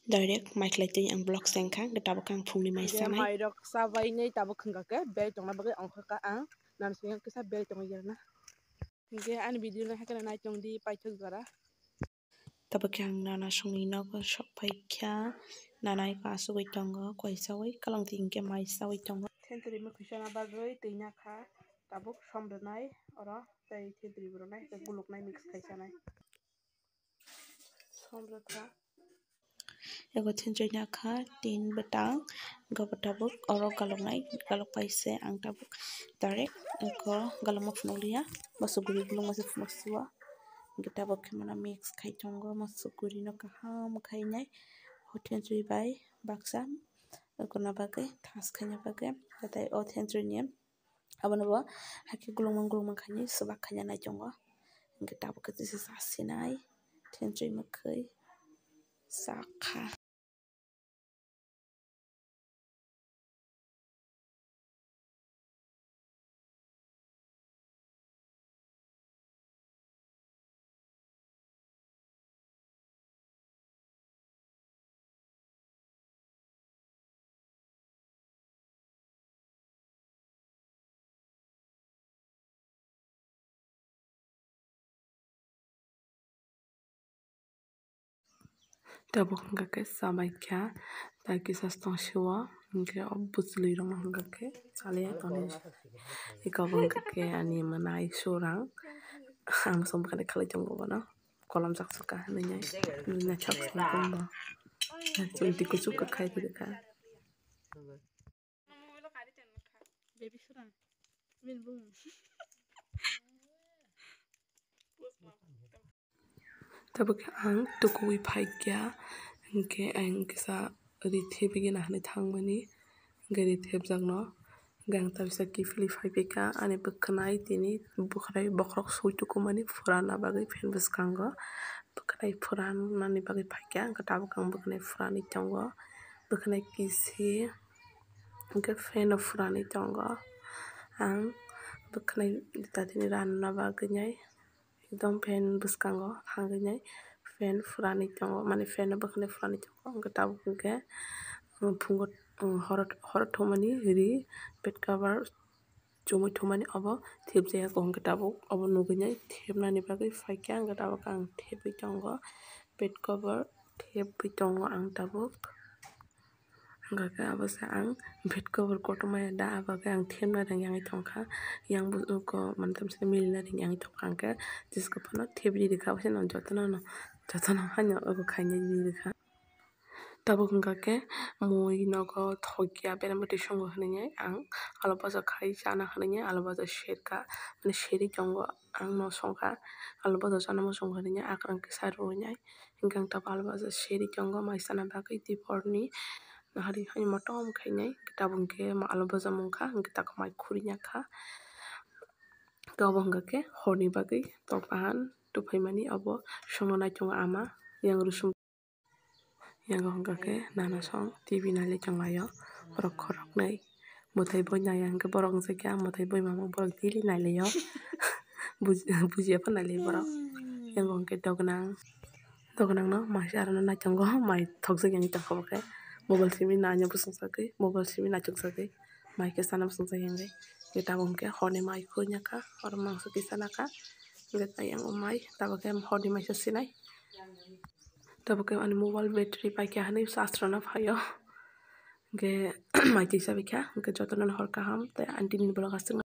direct mic lighting ang block sengkang getabo kang phungni mai sanai mai rok sabai nei tabo khungka ke bel tongna bagai ongkha ka ang nan singa kisa bel tong yerna ge an video na hakana nai tong di paithak jara tabo kang nana sungni nogo shopai kya nanai ka sugoi tongo koisawai kalang tingke mai sawai tongo thentri ma khishana bagai teina kha tabuk somrnai oro tei thentri bronai tei guluknai mix khaisanai somrokha ego thentri na kha tin betang gobo tabuk oro galongnai galok paise ang tabuk direct ego galong phunoliya masuguri bulung mase phunasua getabo kemana mix khai tongo masuguri no kaham khainai thentri bai baksa kona bagai thas khanya bagai tai o thentri ni abonobo haki gulung khani subak khanya nai tongo getabo kati sasinai thentri makhai sakha tabo khungka ke samai kya tai kisa stong shiwa nge obuzli rong hungka ke sale toni ikabung ke ani manai surang ang som kane khalai jonggo bana kolam jak suka nanya na chak sangkomba chunti kusuk ka khai ka baby surang min bung tabo ke ang tukui phai kya ke ang kisa rithe begin ahne thangmani gari theb jagno gang tabisa ki fili phai beka ani bukhnai tini bukhrai bokrok suitukumani furana bagai fen buskango bukhnai furan mani bagai phai kya gatabo kang bukhnai furani tongo bukhnai kisi ke fen furani tongo ang bukhnai tatini ranna bagai nyai एकदम फैन बुसकांगो हांगने फैन फुरानी tongo mani fan bukhnai furani tongo gatabo ke phungo horot thomani ri bed cover chumui thomani abo thebjaya ko gatabo abo nugunai thebnani bagai faikya gatabo kang thebui tongo bed cover thebui tongo ang tabuk gaka abasa ang bed cover kotomaya da abaga ang themna dang yangi tongkha yang bu ko man tamse milna ding yangi tongkha jisko pano thebri dikha base non jotana hanyo ogo khaini dikha tabo hungka ke mui nogo thokya beramati songo hningai ang alobaja khai jana hningai alobaja sherka mane sheri tongo ang no songkha alobaja jana mo songo hningai akrang kisa roinai hingkang tabo alobaja sheri tongo maisana bagai diporni hari hani motom khainai tabung ke alobaja mungkha hingka mai khurinya kha tabo hungka ke horni bagai topan tufaimani abo songo nai tongo ama yang rusum yang hongka ke nana song TV nali chonglayo borok khorok nei mutai boi nai yang ke borok jekya mutai boi mamo borok dili nailayo bujia pa nailai borok yang hongke dognang no maisi arano nai tongo mai thogjak yang tongkha ke mobile simi nanya busungsagui mobile simi nachukjagui mai ke sana busungsag yangai getabo hongke horni mai khurinya kha oro mangso kisana kha geta yang mai tabo ke horni mai sinai tabo ke ani mobile battery paikya hani sastrana phayo ge mai tisa bikha ge jotono hor kaham te anti ni blog astung